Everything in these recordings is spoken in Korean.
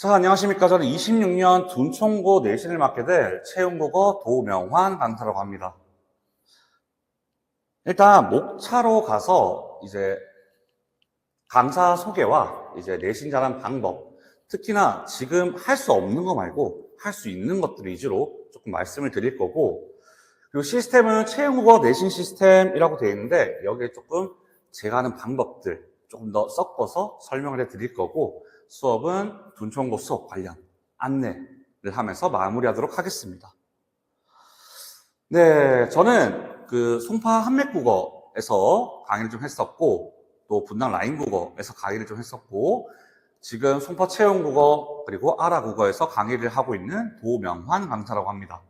자, 안녕하십니까. 저는 26년 둔총고 내신을 맡게 될 채용국어 도명환 강사라고 합니다. 일단 목차로 가서 이제 강사 소개와 이제 내신 잘하는 방법, 특히나 지금 할 수 없는 거 말고 할 수 있는 것들 위주로 조금 말씀을 드릴 거고, 그리고 시스템은 채용국어 내신 시스템이라고 되어 있는데 여기에 조금 제가 하는 방법들 조금 더 섞어서 설명을 해 드릴 거고, 수업은 둔총고 수업 관련 안내를 하면서 마무리하도록 하겠습니다. 네, 저는 그 송파 한맥국어에서 강의를 좀 했었고, 또 분당 라인국어에서 강의를 좀 했었고, 지금 송파 채용국어 그리고 아라국어에서 강의를 하고 있는 도명환 강사라고 합니다.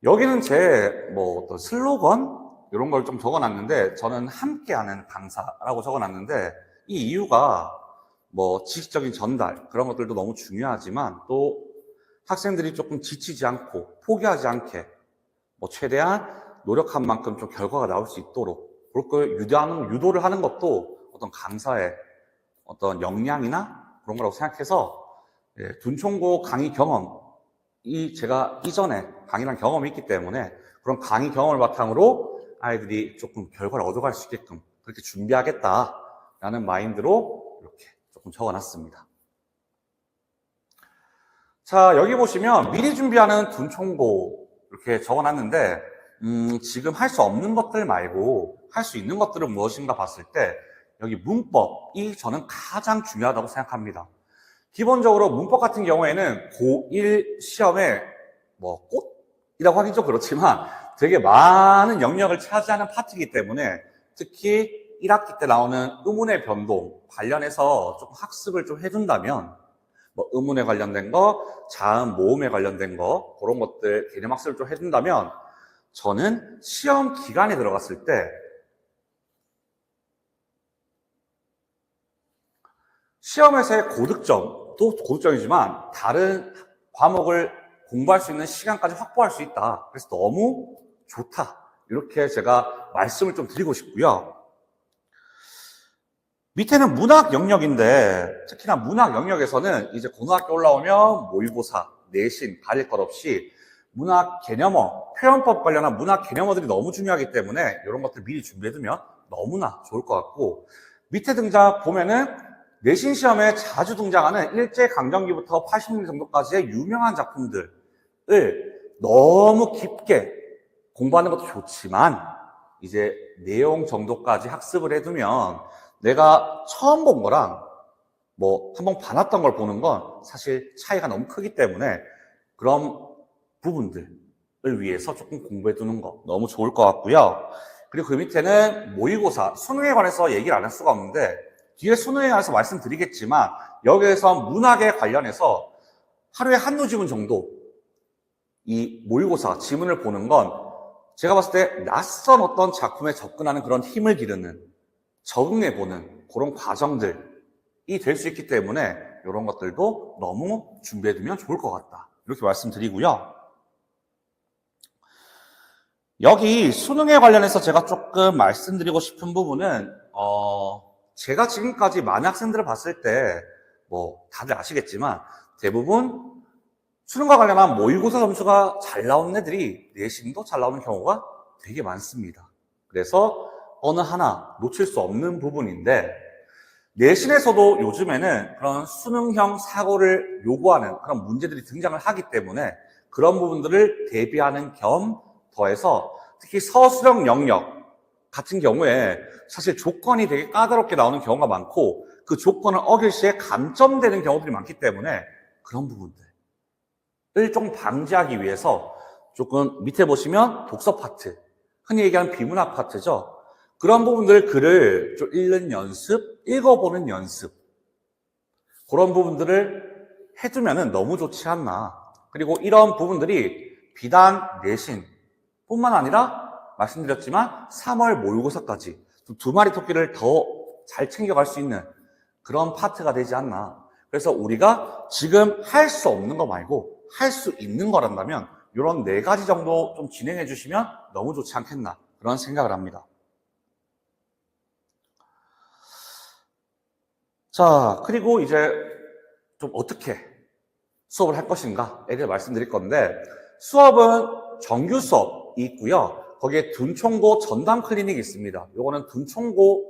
여기는 제 어떤 슬로건 이런 걸 좀 적어놨는데, 저는 함께하는 강사라고 적어놨는데, 이 이유가 지식적인 전달 그런 것들도 너무 중요하지만, 또 학생들이 조금 지치지 않고 포기하지 않게 최대한 노력한 만큼 좀 결과가 나올 수 있도록 그걸 유도를 하는 것도 어떤 강사의 어떤 역량이나 그런 거라고 생각해서, 둔총고 강의 경험이 제가 이전에 강의란 경험이 있기 때문에 그런 강의 경험을 바탕으로 아이들이 조금 결과를 얻어갈 수 있게끔 그렇게 준비하겠다라는 마인드로 이렇게 조금 적어놨습니다. 자, 여기 보시면 미리 준비하는 둔총고 이렇게 적어놨는데, 지금 할 수 없는 것들 말고 할 수 있는 것들은 무엇인가 봤을 때 여기 문법이 저는 가장 중요하다고 생각합니다. 기본적으로 문법 같은 경우에는 고1 시험에 꽃이라고 하긴 좀 그렇지만 되게 많은 영역을 차지하는 파트이기 때문에, 특히 1학기 때 나오는 의문의 변동 관련해서 조금 학습을 좀 해준다면, 의문에 관련된 거, 자음, 모음에 관련된 거, 그런 것들 개념 학습을 좀 해준다면, 저는 시험 기간에 들어갔을 때 시험에서의 고득점도 고득점이지만 다른 과목을 공부할 수 있는 시간까지 확보할 수 있다. 그래서 너무 좋다. 이렇게 제가 말씀을 좀 드리고 싶고요. 밑에는 문학 영역인데, 특히나 문학 영역에서는 이제 고등학교 올라오면 모의고사, 내신 가릴 것 없이 문학 개념어, 표현법 관련한 문학 개념어들이 너무 중요하기 때문에 이런 것들 미리 준비해두면 너무나 좋을 것 같고, 밑에 등장 보면은 내신 시험에 자주 등장하는 일제강점기부터 80년 정도까지의 유명한 작품들을 너무 깊게 공부하는 것도 좋지만, 이제 내용 정도까지 학습을 해두면 내가 처음 본 거랑 한번 봐놨던 걸 보는 건 사실 차이가 너무 크기 때문에 그런 부분들을 위해서 조금 공부해 두는 거 너무 좋을 것 같고요. 그리고 그 밑에는 모의고사, 수능에 관해서 얘기를 안 할 수가 없는데, 뒤에 수능에 관해서 말씀드리겠지만 여기에서 문학에 관련해서 하루에 한두 지문 정도 이 모의고사 지문을 보는 건 제가 봤을 때 낯선 어떤 작품에 접근하는 그런 힘을 기르는, 적응해보는 그런 과정들이 될 수 있기 때문에 이런 것들도 너무 준비해두면 좋을 것 같다. 이렇게 말씀드리고요. 여기 수능에 관련해서 제가 조금 말씀드리고 싶은 부분은, 제가 지금까지 많은 학생들을 봤을 때 다들 아시겠지만 대부분 수능과 관련한 모의고사 점수가 잘 나오는 애들이 내신도 잘 나오는 경우가 되게 많습니다. 그래서 어느 하나 놓칠 수 없는 부분인데, 내신에서도 요즘에는 그런 수능형 사고를 요구하는 그런 문제들이 등장을 하기 때문에 그런 부분들을 대비하는 겸 더해서, 특히 서술형 영역 같은 경우에 사실 조건이 되게 까다롭게 나오는 경우가 많고 그 조건을 어길 시에 감점되는 경우들이 많기 때문에 그런 부분들을 좀 방지하기 위해서 조금 밑에 보시면 독서 파트, 흔히 얘기하는 비문학 파트죠. 그런 부분들 글을 좀 읽는 연습, 읽어보는 연습, 그런 부분들을 해두면 너무 좋지 않나. 그리고 이런 부분들이 비단 내신 뿐만 아니라 말씀드렸지만 3월 모의고사까지 두 마리 토끼를 더 잘 챙겨갈 수 있는 그런 파트가 되지 않나. 그래서 우리가 지금 할 수 없는 거 말고 할 수 있는 거란다면 이런 4가지 정도 좀 진행해 주시면 너무 좋지 않겠나, 그런 생각을 합니다. 자, 그리고 이제 좀 어떻게 수업을 할 것인가에 대해 말씀드릴 건데, 수업은 정규 수업이 있고요. 거기에 둔총고 전담 클리닉이 있습니다. 요거는 둔총고만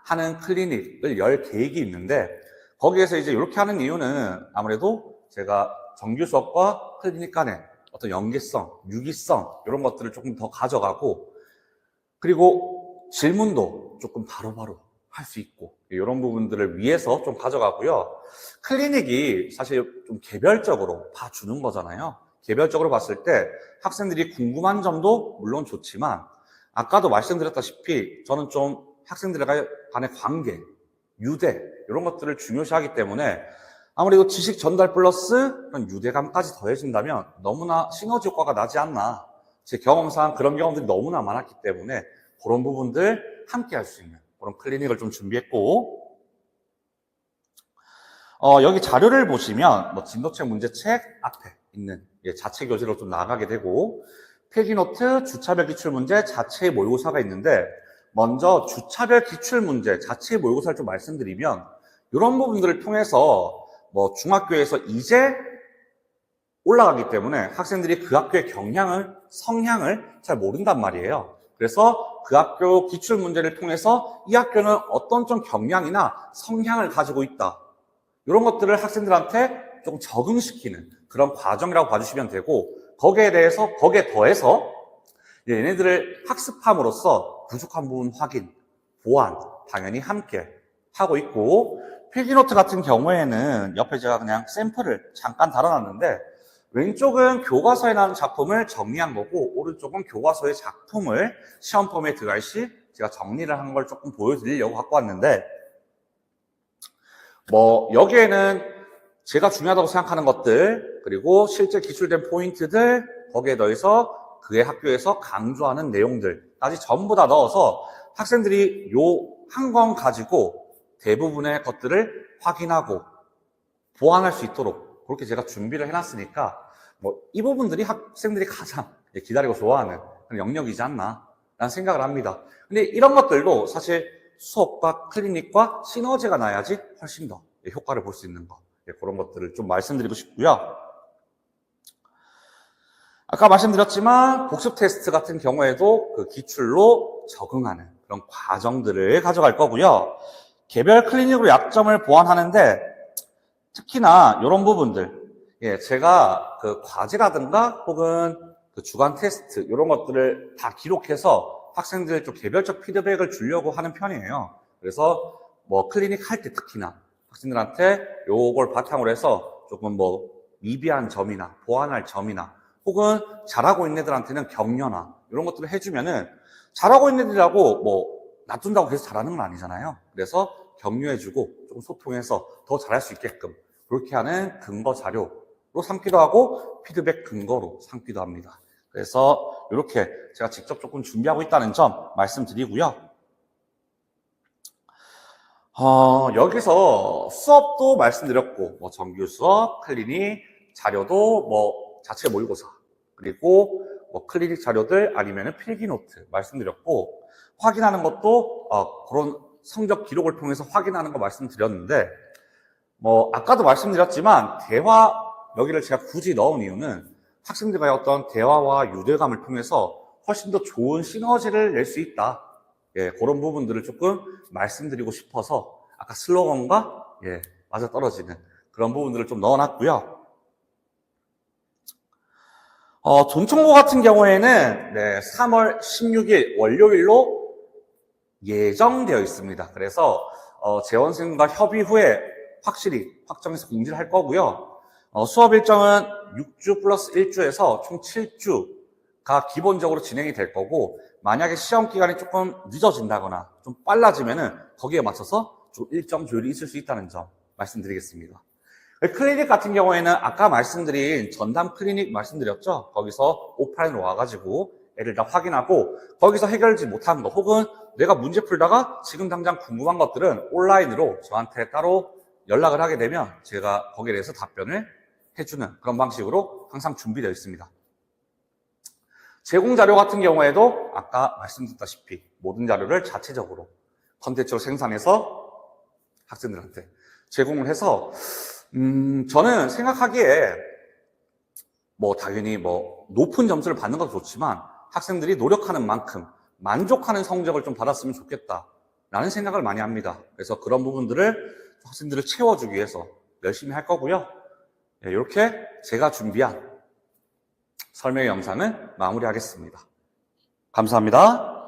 하는 클리닉을 열 계획이 있는데, 거기에서 이제 이렇게 하는 이유는 아무래도 제가 정규 수업과 클리닉 간의 어떤 연계성, 유기성 이런 것들을 조금 더 가져가고, 그리고 질문도 조금 바로바로 할 수 있고 이런 부분들을 위해서 좀 가져가고요. 클리닉이 사실 좀 개별적으로 봐주는 거잖아요. 개별적으로 봤을 때 학생들이 궁금한 점도 물론 좋지만, 아까도 말씀드렸다시피 저는 좀 학생들 간의 관계, 유대 이런 것들을 중요시하기 때문에 아무래도 지식 전달 플러스 그런 유대감까지 더해진다면 너무나 시너지 효과가 나지 않나. 제 경험상 그런 경험들이 너무나 많았기 때문에 그런 부분들 함께 할 수 있는 그런 클리닉을 좀 준비했고, 여기 자료를 보시면 뭐 진도책 문제책 앞에 있는 자체 교재로 좀 나가게 되고, 필기노트, 주차별 기출문제, 자체 모의고사가 있는데, 먼저 주차별 기출문제, 자체 모의고사를 좀 말씀드리면, 이런 부분들을 통해서 뭐 중학교에서 이제 올라가기 때문에 학생들이 그 학교의 경향을, 성향을 잘 모른단 말이에요. 그래서 그 학교 기출문제를 통해서 이 학교는 어떤 좀 경향이나 성향을 가지고 있다. 이런 것들을 학생들한테 조금 적응시키는 그런 과정이라고 봐주시면 되고, 거기에 더해서 얘네들을 학습함으로써 부족한 부분 확인, 보완 당연히 함께 하고 있고, 필기노트 같은 경우에는 옆에 제가 그냥 샘플을 잠깐 달아놨는데, 왼쪽은 교과서에 나오는 작품을 정리한 거고, 오른쪽은 교과서의 작품을 시험 폼에 들어갈 시 제가 정리를 한 걸 조금 보여드리려고 갖고 왔는데, 뭐 여기에는 제가 중요하다고 생각하는 것들, 그리고 실제 기출된 포인트들, 거기에 더해서 그의 학교에서 강조하는 내용들까지 전부 다 넣어서 학생들이 요 한 권 가지고 대부분의 것들을 확인하고 보완할 수 있도록 그렇게 제가 준비를 해놨으니까, 뭐 이 부분들이 학생들이 가장 기다리고 좋아하는 그런 영역이지 않나 라는 생각을 합니다. 근데 이런 것들도 사실 수업과 클리닉과 시너지가 나야지 훨씬 더 효과를 볼 수 있는 거, 그런 것들을 좀 말씀드리고 싶고요. 아까 말씀드렸지만 복습 테스트 같은 경우에도 그 기출로 적응하는 그런 과정들을 가져갈 거고요. 개별 클리닉으로 약점을 보완하는데, 특히나 이런 부분들, 제가 그 과제라든가 혹은 그 주간 테스트 이런 것들을 다 기록해서 학생들 좀 개별적 피드백을 주려고 하는 편이에요. 그래서 뭐 클리닉 할 때 특히나 학생들한테 요걸 바탕으로 해서 조금 뭐 미비한 점이나 보완할 점이나, 혹은 잘하고 있는 애들한테는 격려나 이런 것들을 해주면은, 잘하고 있는 애들이라고 뭐 놔둔다고 계속 잘하는 건 아니잖아요. 그래서 격려해주고 조금 소통해서 더 잘할 수 있게끔 그렇게 하는 근거 자료로 삼기도 하고 피드백 근거로 삼기도 합니다. 그래서 이렇게 제가 직접 조금 준비하고 있다는 점 말씀드리고요. 여기서 수업도 말씀드렸고, 뭐 정규 수업, 클리닉, 자료도 뭐 자체 모의고사, 그리고 뭐 클리닉 자료들 아니면은 필기노트 말씀드렸고, 확인하는 것도 그런 성적 기록을 통해서 확인하는 거 말씀드렸는데, 뭐 아까도 말씀드렸지만 대화 여기를 제가 굳이 넣은 이유는 학생들과의 어떤 대화와 유대감을 통해서 훨씬 더 좋은 시너지를 낼 수 있다. 그런 부분들을 조금 말씀드리고 싶어서 아까 슬로건과 맞아떨어지는 그런 부분들을 좀 넣어놨고요. 둔총고 같은 경우에는 3월 16일 월요일로 예정되어 있습니다. 그래서 재원생과 협의 후에 확실히 확정해서 공지를 할 거고요. 수업 일정은 6주 플러스 1주에서 총 7주가 기본적으로 진행이 될 거고, 만약에 시험 기간이 조금 늦어진다거나 좀 빨라지면은 거기에 맞춰서 좀 일정 조율이 있을 수 있다는 점 말씀드리겠습니다. 클리닉 같은 경우에는 아까 말씀드린 전담 클리닉 말씀드렸죠. 거기서 오프라인으로 와가지고 애를 다 확인하고, 거기서 해결하지 못한 거 혹은 내가 문제 풀다가 지금 당장 궁금한 것들은 온라인으로 저한테 따로 연락을 하게 되면 제가 거기에 대해서 답변을 해주는 그런 방식으로 항상 준비되어 있습니다. 제공 자료 같은 경우에도 아까 말씀드렸다시피 모든 자료를 자체적으로 컨텐츠로 생산해서 학생들한테 제공을 해서 저는 생각하기에 뭐 당연히 뭐 높은 점수를 받는 것도 좋지만 학생들이 노력하는 만큼 만족하는 성적을 좀 받았으면 좋겠다라는 생각을 많이 합니다. 그래서 그런 부분들을 학생들을 채워주기 위해서 열심히 할 거고요. 이렇게 제가 준비한 설명의 영상은 마무리하겠습니다. 감사합니다.